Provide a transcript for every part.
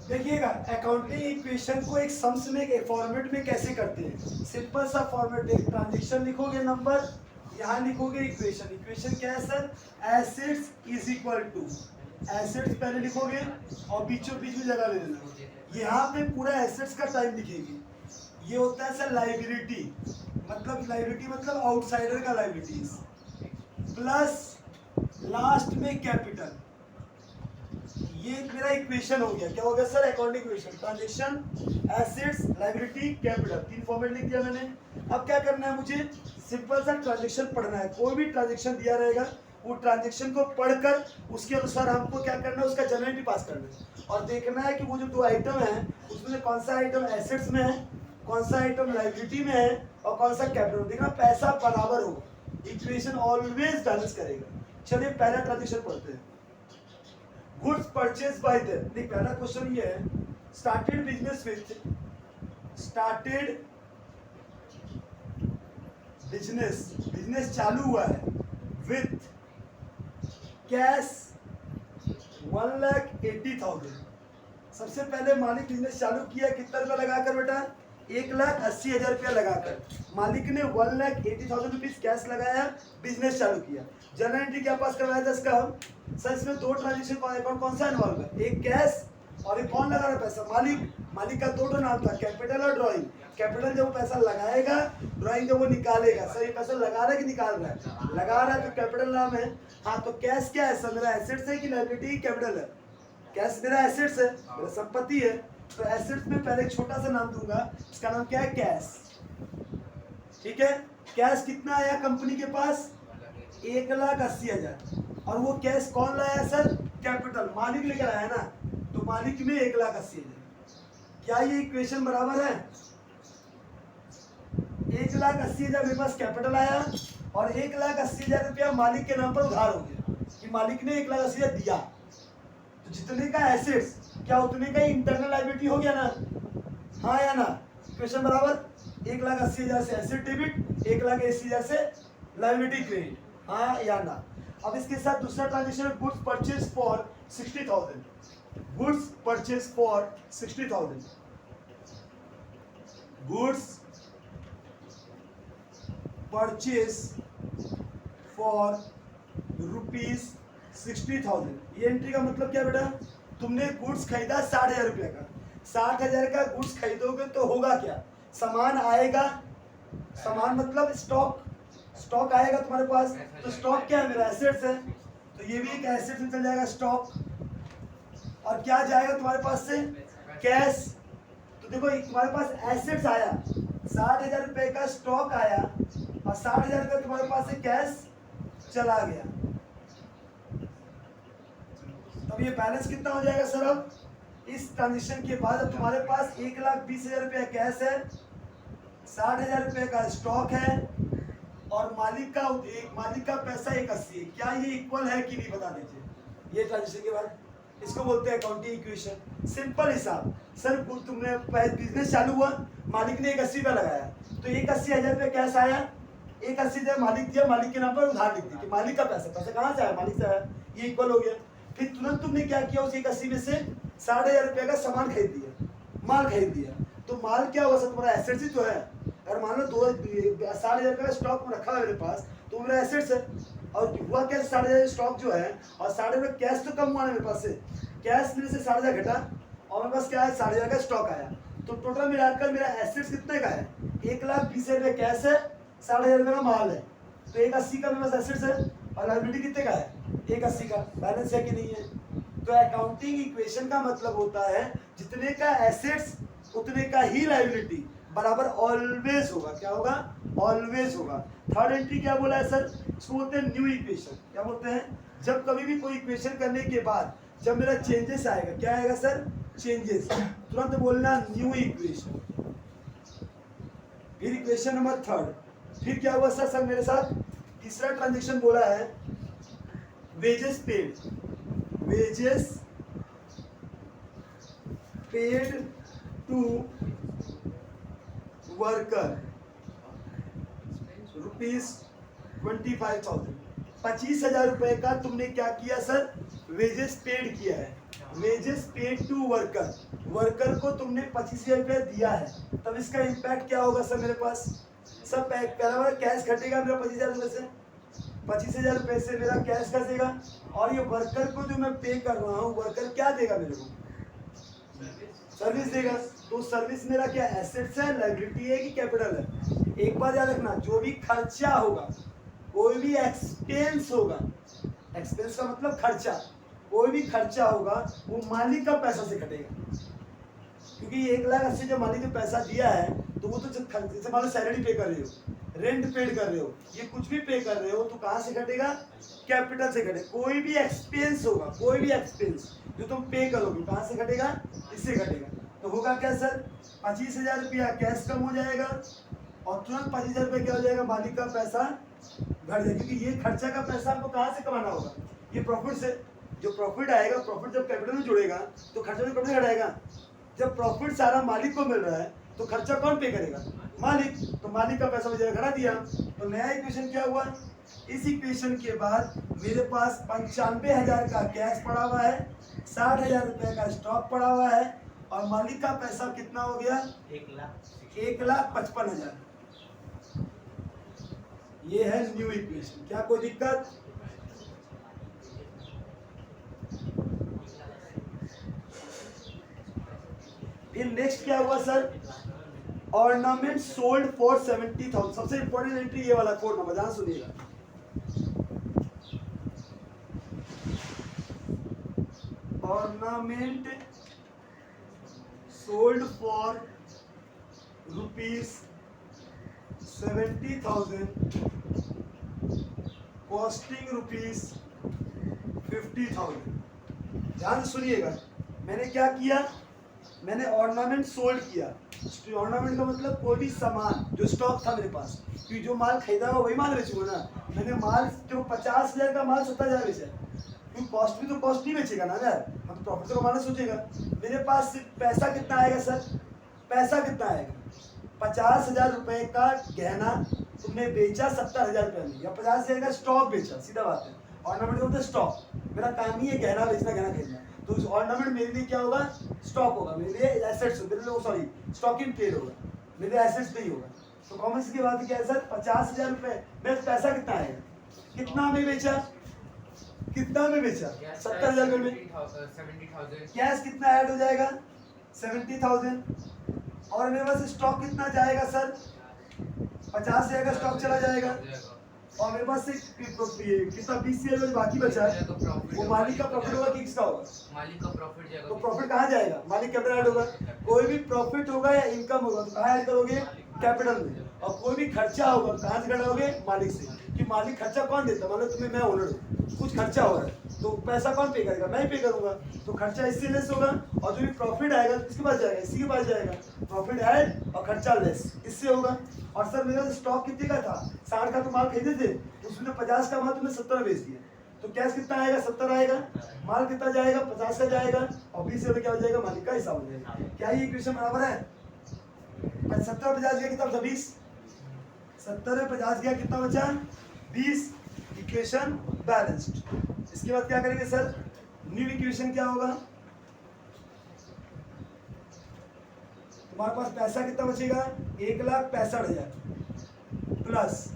देखिएगा accounting equation को एक सम्स में एक फॉर्मेट में कैसे करते हैं। सिंपल सा फॉर्मेट, एक ट्रांजेक्शन लिखोगे नंबर, यहाँ लिखोगे इक्वेशन। इक्वेशन क्या है sir? Assets is equal to, assets पहले लिखोगे और बीचों बीच में जगह ले लेना। यहाँ पे पूरा एसेट्स का टाइप लिखेगी। ये होता है सर लाइबिलिटी, मतलब आउटसाइडर का लाइबिलिटीज, प्लस लास्ट में कैपिटल। ये मेरा इक्वेशन हो गया। क्या हो गया sir? Accounting equation, transaction, assets, liability, capital, तीन फॉर्मेट लिख दिया मैंने। अब क्या करना है मुझे? सिंपल सा ट्रांजैक्शन पढ़ना है। कोई भी ट्रांजैक्शन दिया रहेगा, वो ट्रांजैक्शन को पढ़कर उसके अनुसार हमको क्या करना है? उसका जनरल पास करना है और देखना है कि वो जो दो आइटम है उसमें से कौन सा आइटम एसेट्स में है, कौन सा आइटम लायबिलिटी में है और कौन सा कैपिटल। देखना पैसा बराबर होगा, इक्वेशन ऑलवेज बैलेंस करेगा। चलिए पहला ट्रांजैक्शन पढ़ते हैं। Goods purchase by them. देख पहला क्वेश्चन ये है, started business with, started business चालू हुआ है विथ कैश 1,80,000। सबसे पहले मालिक बिजनेस चालू किया कितना रुपया लगाकर बेटा? 1,80,000 रुपया लगाकर मालिक ने 1,80,000 रुपीज कैश लगाया, बिजनेस चालू किया। जनरल एंट्री क्या पास करवाया था इसका? सर इसमें दो ट्रांजेक्शन अकाउंट कौन सा इन्वॉल्व है? एक कैश और एक कौन लगा रहा है पैसा? मालिक। मालिक का दो नाम था, कैपिटल और ड्राइंग। कैपिटल जब वो पैसा लगाएगा, ड्राइंग जब वो निकालेगा। सर ये पैसा लगा रहा है कि निकाल रहा है? लगा रहा है, तो कैपिटल नाम है। हाँ तो कैश क्या है सर? मेरा एसेट्स है कि लायबिलिटी कैपिटल है? कैश मेरा एसेट्स है, मेरा संपत्ति है। तो एसेट्स में पहले एक छोटा सा नाम दूंगा, इसका नाम क्या है? कैश। ठीक है। कैश कितना आया कंपनी के पास? 1,80,000। और वो कैश कौन लाया सर? कैपिटल, मालिक लेकर आया ना, तो मालिक में 1,80,000। क्या ये इक्वेशन बराबर है? 1,80,000 मेरे पास कैपिटल आया और 1,80,000 रुपया मालिक के नाम पर उधार हो गया कि मालिक ने 1,80,000 दिया। तो जितने का एसेट्स क्या उतने का ही इंटरनल लायबिलिटी हो गया ना? हाँ या ना? इक्वेशन बराबर। 1,80,000 से एसेट डेबिट, 1,80,000 से लायबिलिटी क्रेडिट। हाँ या ना? अब इसके साथ दूसरा transaction, goods purchase for 60,000। Goods purchase for 60,000। Goods purchase for ₹60,000। ये एंट्री का मतलब क्या बेटा? तुमने गुड्स खरीदा 60,000 रुपये का। 60,000 का गुड्स खरीदोगे तो होगा क्या? सामान आएगा, सामान मतलब स्टॉक, स्टॉक आएगा तुम्हारे पास। तो स्टॉक क्या है? मेरा एसेट्स है, तो ये भी एक एसेट में चल जाएगा स्टॉक। और क्या जाएगा तुम्हारे पास से? कैश। तो देखो तुम्हारे पास एसेट्स आया, 60,000 रुपये का स्टॉक आया और 60,000 का तुम्हारे पास से कैश चला गया। अब ये बैलेंस कितना हो जाएगा सर? अब इस ट्रांजेक्शन के बाद अब तुम्हारे पास 1,20,000 रुपया कैश है, 60,000 रुपये का स्टॉक है और मालिक का पैसा 1,80 है। क्या ये इक्वल है कि नहीं बता दीजिए। ये ट्रांजेक्शन के बाद इसको बोलते हैं अकाउंटिंग इक्वेशन। सिंपल हिसाब। सर तुमने बिजनेस चालू हुआ, मालिक ने 1,80 रुपया लगाया, तो 1,80,000 रुपये कैश आया, 1,80,000 मालिक दिया, मालिक के नाम पर उधार लिख दी कि मालिक का पैसा कहाँ से आया? मालिक से आया। ये इक्वल हो गया। फिर तुरंत तुमने क्या किया? उस 1,80 में से 60,000 रुपये का सामान खरीद दिया, माल खरीद दिया। तो माल क्या हुआ सर? तुम्हारा एसेट्स ही तो है। अगर मान लो 60,000 का स्टॉक रखा है मेरे पास, तो मेरा एसेट्स है। और हुआ क्या? 60,000 स्टॉक जो है और 60,000 कैश तो कम हुआ ना मेरे पास से, कैश मेरे से 60,000 घटा और मेरे पास क्या है? 60,000 का स्टॉक आया। तो टोटल मिलाकर मेरा एसेट्स कितने का है? 1,20,000 रुपये कैश है, 60,000 रुपये का माल है, तो 1,80 का मेरे पास एसेट्स है। और लायबिलिटी कितने का है? 1,80 का। बैलेंस है कि नहीं है? तो अकाउंटिंग इक्वेशन का मतलब होता है जितने का एसेट्स उतने का ही लायबिलिटी बराबर ऑलवेज होगा। क्या होगा? ऑलवेज होगा। थर्ड एंट्री क्या बोला है सर? इसको बोलते हैं न्यू इक्वेशन। क्या बोलते हैं? जब कभी भी कोई इक्वेशन करने के बाद जब मेरा चेंजेस आएगा, क्या आएगा सर? चेंजेस, तुरंत बोलना न्यू इक्वेशन। फिर इक्वेशन नंबर थर्ड। फिर क्या हुआ सर? मेरे साथ तीसरा ट्रांजेक्शन बोला है wages paid. Wages paid to worker ₹25,000। 25,000 रुपए का तुमने क्या किया सर? वेजेस पेड किया है। Wages paid to worker worker को तुमने 25,000 रुपया दिया है, तब इसका इम्पैक्ट क्या होगा सर मेरे पास? सब पहला बार कैश घटेगा मेरा 25,000 रुपये से, 25,000 रुपये से मेरा कैश घटेगा, और ये वर्कर को जो मैं पे कर रहा हूँ, वर्कर क्या देगा मेरे को? सर्विस देगा। तो सर्विस मेरा क्या एसेट्स है, लायबिलिटी है कि कैपिटल है? एक बात याद रखना, जो भी खर्चा होगा, कोई भी एक्सपेंस होगा, एक्सपेंस का मतलब खर्चा, कोई भी खर्चा होगा वो मालिक का पैसा से कटेगा, क्योंकि 1,80,000 जो मालिक ने पैसा दिया है, तो वो तो जैसे मान लो सैलरी पे कर रहे हो, रेंट पेड कर रहे हो, ये कुछ भी पे कर रहे हो, तो कहाँ से घटेगा? कैपिटल से घटेगा। कोई भी एक्सपेंस होगा, कोई भी एक्सपेंस जो तुम पे करोगे, कहाँ से घटेगा? इससे घटेगा। तो होगा क्या सर? 25,000 रुपया कैश कम हो जाएगा, और तुरंत 25,000 रुपये क्या हो जाएगा? मालिक का पैसा घट जाएगा, क्योंकि ये खर्चा का पैसा आपको कहाँ से कमाना होगा? ये प्रॉफिट से। जो प्रॉफिट आएगा, प्रॉफिट जब कैपिटल में जुड़ेगा तो खर्चा भी कैपिटल घटाएगा। जब प्रॉफिट सारा मालिक को मिल रहा है, तो खर्चा कौन पे करेगा? मालिक। तो मालिक का पैसा मुझे घटा दिया। तो नया इक्वेशन क्या हुआ? इस इक्वेशन के बाद मेरे पास 95,000 का कैश पड़ा हुआ है, 60,000 रुपये का स्टॉक पड़ा हुआ है, और मालिक का पैसा कितना हो गया? 1,55,000। ये है न्यू इक्वेशन। क्या कोई दिक्कत? फिर नेक्स्ट क्या हुआ सर? Ornament sold for 70,000। सबसे इंपॉर्टेंट एंट्री ये वाला 4 नंबर, ध्यान सुनिएगा। Ornament sold for ₹70,000 costing ₹50,000। ध्यान से सुनिएगा, मैंने क्या किया? मैंने ऑर्नामेंट सोल्ड किया। ऑर्नामेंट का मतलब कोई भी सामान जो स्टॉक था मेरे पास, क्योंकि जो माल खरीदा वही माल बेचूंगा ना। मैंने माल जो 50,000 का माल 70,000 बेचा, क्योंकि कॉस्ट भी तो कॉस्ट नहीं बेचेगा ना यार, हम तो प्रॉफिट तो कमाना सोचेगा। मेरे पास पैसा कितना आएगा सर? पैसा कितना आएगा? 50,000 रुपए का गहना तुमने बेचा 70,000 रुपये में, या 50,000 का स्टॉक बेचा, सीधा बात है। ऑर्नामेंट का मतलब स्टॉक, मेरा काम ही है गहना बेचना, गहना खरीदना। तो उस ऑर्नामेंट मेरे लिए क्या होगा? स्टॉक होगा, मेरे लिए एसेट्स, मेरे लिए सॉरी स्टॉक इन ट्रेड होगा, मेरे लिए एसेट्स नहीं होगा। तो कॉमर्स की बात क्या है सर? 50,000 रुपये में पैसा कितना आएगा? कितना में बेचा? कितना में बेचा? 70,000 में। 70,000। कैश कितना ऐड हो जाएगा? 70,000। और मेरे पास स्टॉक कितना जाएगा सर? 50,000 का स्टॉक चला जाएगा, और मेरे पास से कितना 20,000 बाकी बचा है, वो मालिक का प्रॉफिट होगा कि किसका होगा? मालिक का प्रॉफिट जाएगा। तो प्रॉफिट कहाँ जाएगा? मालिक कैपिटल ऐड होगा। कोई भी प्रॉफिट होगा या इनकम होगा तो कहाँ ऐड करोगे? कैपिटल में। और कोई भी खर्चा होगा तो कहाँ से घटाओगे? मालिक से। कि मालिक खर्चा कौन देता? मान लो तुम्हें, मैं ओनर हूँ, कुछ खर्चा हो रहा है, तो पैसा कौन पे करेगा? मैं ही पे करूंगा। तो खर्चा इससे लेस होगा, और जो भी प्रॉफिट आएगा किसके पास जाएगा? इसी के पास जाएगा। प्रॉफिट ऐड और खर्चा लेस, इससे होगा। और सर मेरा स्टॉक कितने का था? 60 का तो माल खरीदे थे, उसमें 50 का माल तुमने 70 बेच दिया, तो कैश कितना आएगा? 70 आएगा। माल कितना जाएगा? 50 का जाएगा, और 20 रुपये क्या हो जाएगा? मालिक का हिसाब हो जाएगा। क्या ये इक्वेशन बराबर है? 70 50 गया, कितना बचा? 20। 70 में 50 गया, कितना बचा? 20। Equation balanced. इसके बाद क्या करेंगे सर? न्यू इक्वेशन क्या होगा? तुम्हारे पास पैसा कितना बचेगा? 1,65,000 प्लस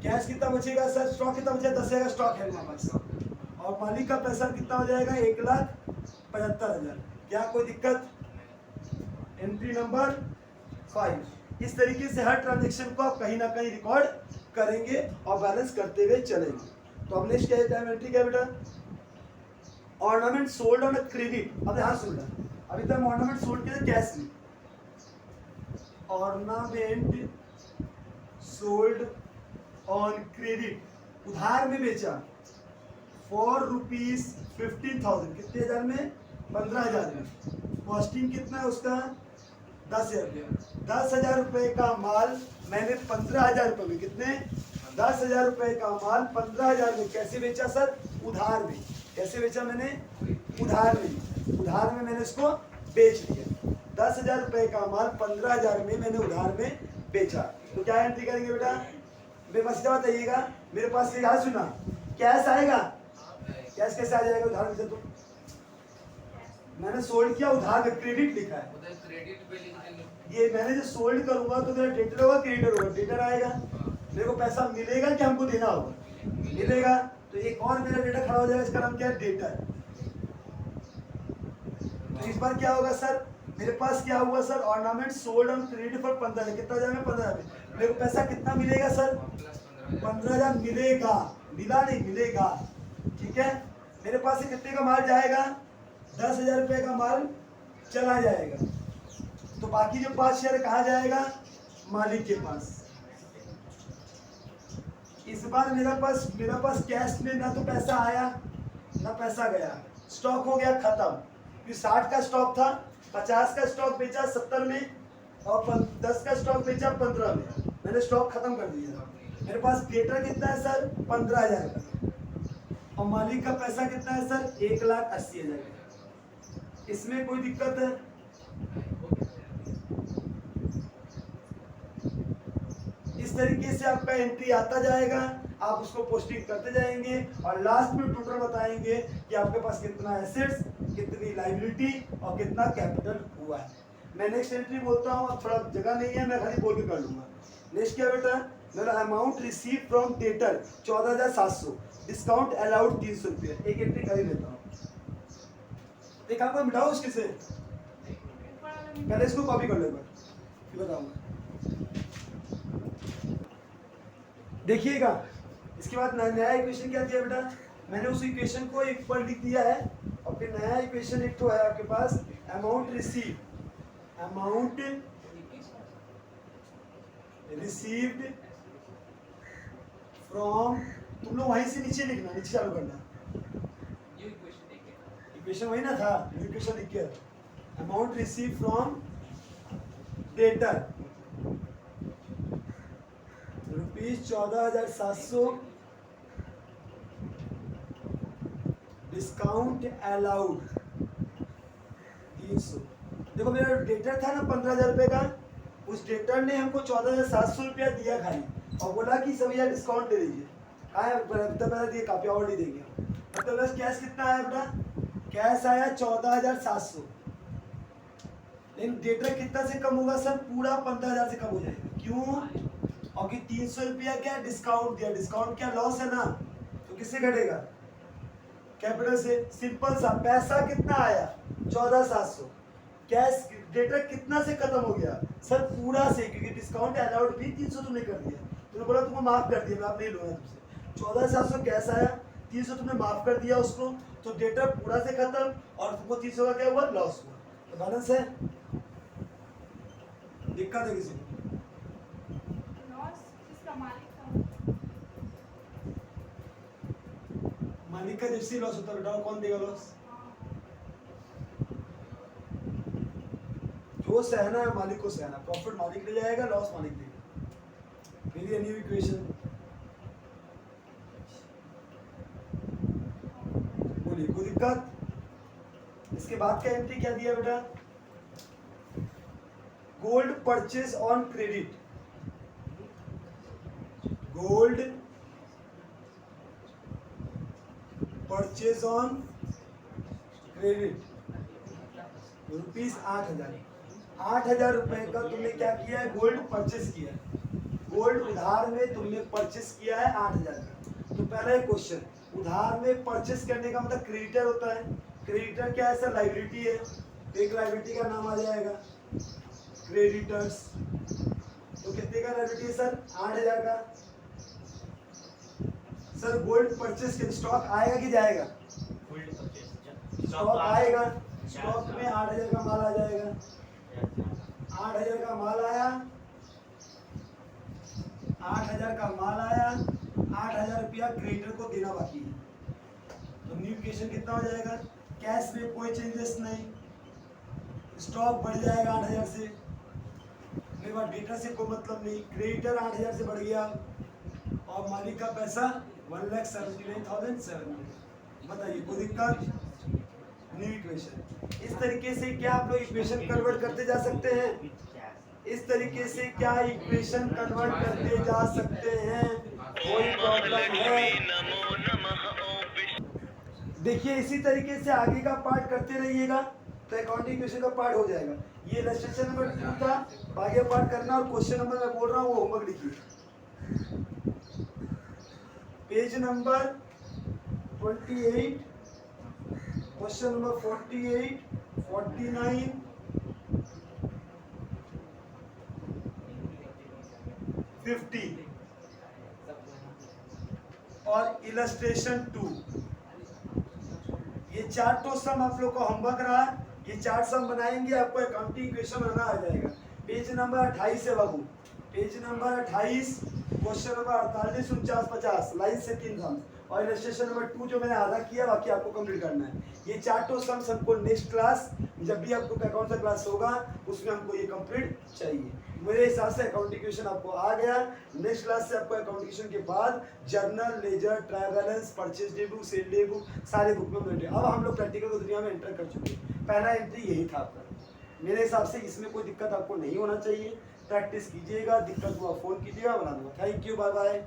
कैश कितना बचेगा सर? स्टॉक कितना बचेगा? 10,000 का स्टॉक है हमारे पास, और मालिक का पैसा कितना हो जाएगा? 1,75,000। क्या कोई दिक्कत? Entry number 5। इस तरीके से हर ट्रांजेक्शन को आप कहीं ना कहीं रिकॉर्ड करेंगे और बैलेंस करते हुए चलेंगे। तो अब नेक्स्ट क्या है? एंट्री क्या बेटा? Ornament sold on credit. अब ध्यान सुनना, अभी तक ऑर्नामेंट सोल्ड किया कैश में। ऑर्नामेंट सोल्ड ऑन क्रेडिट, उधार में बेचा फॉर ₹15,000। कितने हजार में? 15,000 में। कॉस्टिंग कितना है उसका? 10,000 रुपये। 10,000 रुपये का माल मैंने 15,000 रुपये में, कितने? 10,000 रुपये का माल 15,000 में कैसे बेचा सर? उधार में। कैसे बेचा मैंने? उधार में। उधार में मैंने इसको बेच दिया। 10,000 रुपये का माल 15,000 में मैंने उधार में बेचा। तो क्या एंट्री करेंगे बेटा? मेरे पास सीधा बताइएगा, मेरे पास से याद सुना, कैश आएगा। कैश कैसे आ जाएगा उधार में से? तो मैंने सोल्ड किया उधार में, क्रेडिट लिखा है। उधर क्रेडिट पे लिख देंगे। ये मैंने जो सोल्ड करूंगा तो मेरा डेटर होगा, क्रेडिटर होगा, डेटर आएगा, मेरे को पैसा मिलेगा कि हमको देना होगा, मिलेगा, तो एक और मेरा डेटा खड़ा हो जाएगा, इसका नाम क्या है, डेटर। तो इस बार क्या होगा सर, मेरे पास क्या हुआ sir, ornament sold on credit for 15,000, कितना हो जाएगा, 15,000। मेरे को पैसा कितना मिलेगा सर, 15,000 मिलेगा, मिला नहीं, मिलेगा, ठीक है। मेरे पास से कितने का माल जाएगा, 10,000 रुपये का माल चला जाएगा, तो बाकी जो 5 शेयर कहाँ जाएगा, मालिक के पास। इस बार मेरा पास कैश में ना तो पैसा आया ना पैसा गया, स्टॉक हो गया खत्म। 60 का स्टॉक था, 50 का स्टॉक बेचा 70 में और 10 का स्टॉक बेचा 15 में, मैंने स्टॉक खत्म कर दिया। मेरे पास डेटर कितना है सर, 15,000 का, और मालिक का पैसा कितना है सर, 1,80,000 का। इसमें कोई दिक्कत है, इस तरीके से आपका एंट्री आता जाएगा, आप उसको पोस्टिंग करते जाएंगे और लास्ट में टोटल बताएंगे कि आपके पास कितना एसेट्स, कितनी लायबिलिटी और कितना कैपिटल हुआ है। मैं नेक्स्ट एंट्री बोलता हूँ, अब थोड़ा जगह नहीं है, मैं खाली बोल के कर लूंगा। नेक्स्ट क्या बेटा, मेरा amount receive from debtor 14,700, discount allowed 300 रुपये, एक एंट्री कर ही लेता हूँ। एक आपको मिटाओ उसके से, पहले इसको कॉपी कर लो एक बार, फिर बताऊंगा। देखिएगा, इसके बाद नया इक्वेशन क्या दिया बेटा, मैंने उस इक्वेशन को एक पर लिख दिया है और फिर नया इक्वेशन एक तो है आपके पास, अमाउंट रिसीव्ड फ्रॉम, तुम लोग वहीं से नीचे लिखना, नीचे चालू करना, इक्वेशन वही ना था, इक्वेशन लिख के, amount receive from debtor ₹14,700, discount allowed 300। देखो मेरा डेटर था ना 15,000 रुपये का, उस डेटर ने हमको 14,700 रुपया दिया खाली और बोला कि सब यार डिस्काउंट दे दीजिए, पैसा दिए, काफी और नहीं देंगे। मतलब बस कैश कितना आया बेटा, कैश आया 14,700, लेकिन डेटर कितना से कम होगा सर, पूरा 15,000 से कम हो जाएगा। क्यों, और कि 300 रुपया क्या डिस्काउंट दिया, डिस्काउंट क्या लॉस है ना, तो किससे घटेगा, कैपिटल से। सिंपल सा, पैसा कितना आया 14,700, कैश डेटर कितना से खत्म हो गया सर, पूरा से, क्योंकि डिस्काउंट अलाउड भी 300 तुमने कर दिया, तुमने बोला तुमको माफ कर दिया, मैं आप नहीं लूंगा तुमसे। 14,700 कैश आया, 300 तुमने माफ कर दिया उसको, तो डेटर पूरा से खत्म और तुमको 300 का क्या हुआ, लॉस हुआ। तो बैलेंस है, दिक्कत है किसी को, मालिक का जैसे लॉस होता है बेटा, कौन देगा लॉस, जो सहना है मालिक को सहना, प्रॉफिट मालिक ले जाएगा, लॉस मालिक देगा। फिर ये न्यू इक्वेशन बोलिए, कोई दिक्कत। इसके बाद का एंट्री क्या दिया बेटा, gold purchase on credit, gold purchase on credit ₹8,000, 8,000 रुपए का तुमने क्या किया है, गोल्ड परचेज किया है, गोल्ड उधार में तुमने परचेज किया है 8,000 का। तो पहला एक क्वेश्चन, उधार में परचेज करने का मतलब क्रेडिटर होता है, क्रेडिटर क्या है सर, लायबिलिटी है, एक लायबिलिटी का नाम आ जाएगा क्रेडिटर्स। तो कितने का लायबिलिटी है सर, 8,000 का। सर गोल्ड परचेस के स्टॉक आएगा कि जाएगा, स्टॉक आएगा, स्टॉक में 8,000 का माल आ जाएगा, 8,000 का माल आया, 8,000 का माल आया, 8,000 रुपया क्रेडिटर को देना बाकी है। तो न्यू इक्वेशन कितना हो जाएगा, कैश में कोई चेंजेस नहीं, स्टॉक बढ़ जाएगा 8,000 से, मेरे पास डेटा से कोई मतलब नहीं, क्रेडिटर 8,000 से बढ़ गया और मालिक का पैसा 1,79,700। बताइए कोई दिक्कत, न्यू इक्वेशन। इस तरीके से क्या आप लोग इक्वेशन कन्वर्ट करते जा सकते हैं, इस तरीके से क्या इक्वेशन कन्वर्ट करते जा सकते हैं, कोई प्रॉब्लम है। देखिए इसी तरीके से आगे का पार्ट करते रहिएगा। तो अकाउंटिंग इक्वेशन का पार्ट हो जाएगा। ये इलस्ट्रेशन नंबर 2 था, आगे पार्ट करना और क्वेश्चन नंबर मैं बोल रहा हूँ वो होमवर्क लिखिए। पेज नंबर 28, क्वेश्चन नंबर 48, 49, 50 और इलस्ट्रेशन 2। ये 4 तो सम आप लोग को होमवर्क रहा। ये 4 सम बनाएंगे, आपको अकाउंटिंग इक्वेशन बनाना आ जाएगा। पेज नंबर 28 है बाबू, page number 28, question number 48, 49, 50, line से 3 सम और इलस्ट्रेशन नंबर 2 जो मैंने आधा किया, बाकी आपको कंप्लीट करना है। ये 4 तो सम हमको नेक्स्ट क्लास, जब भी आपको अकाउंट का क्लास होगा उसमें हमको ये कंप्लीट चाहिए। मेरे हिसाब से अकाउंट इक्वेशन आपको आ गया। नेक्स्ट क्लास से आपको अकाउंट इक्वेशन के बाद journal, ledger, trial balance, purchase day book, sale day book सारे बुक में मिलते हैं। अब हम लोग प्रैक्टिकल को दुनिया में एंटर कर चुके हैं। पहला एंट्री यही था आपका। मेरे हिसाब से इसमें कोई दिक्कत आपको नहीं होना चाहिए। प्रैक्टिस कीजिएगा, दिक्कत हुआ फ़ोन कीजिएगा, बना दूंगा। Thank you, bye bye.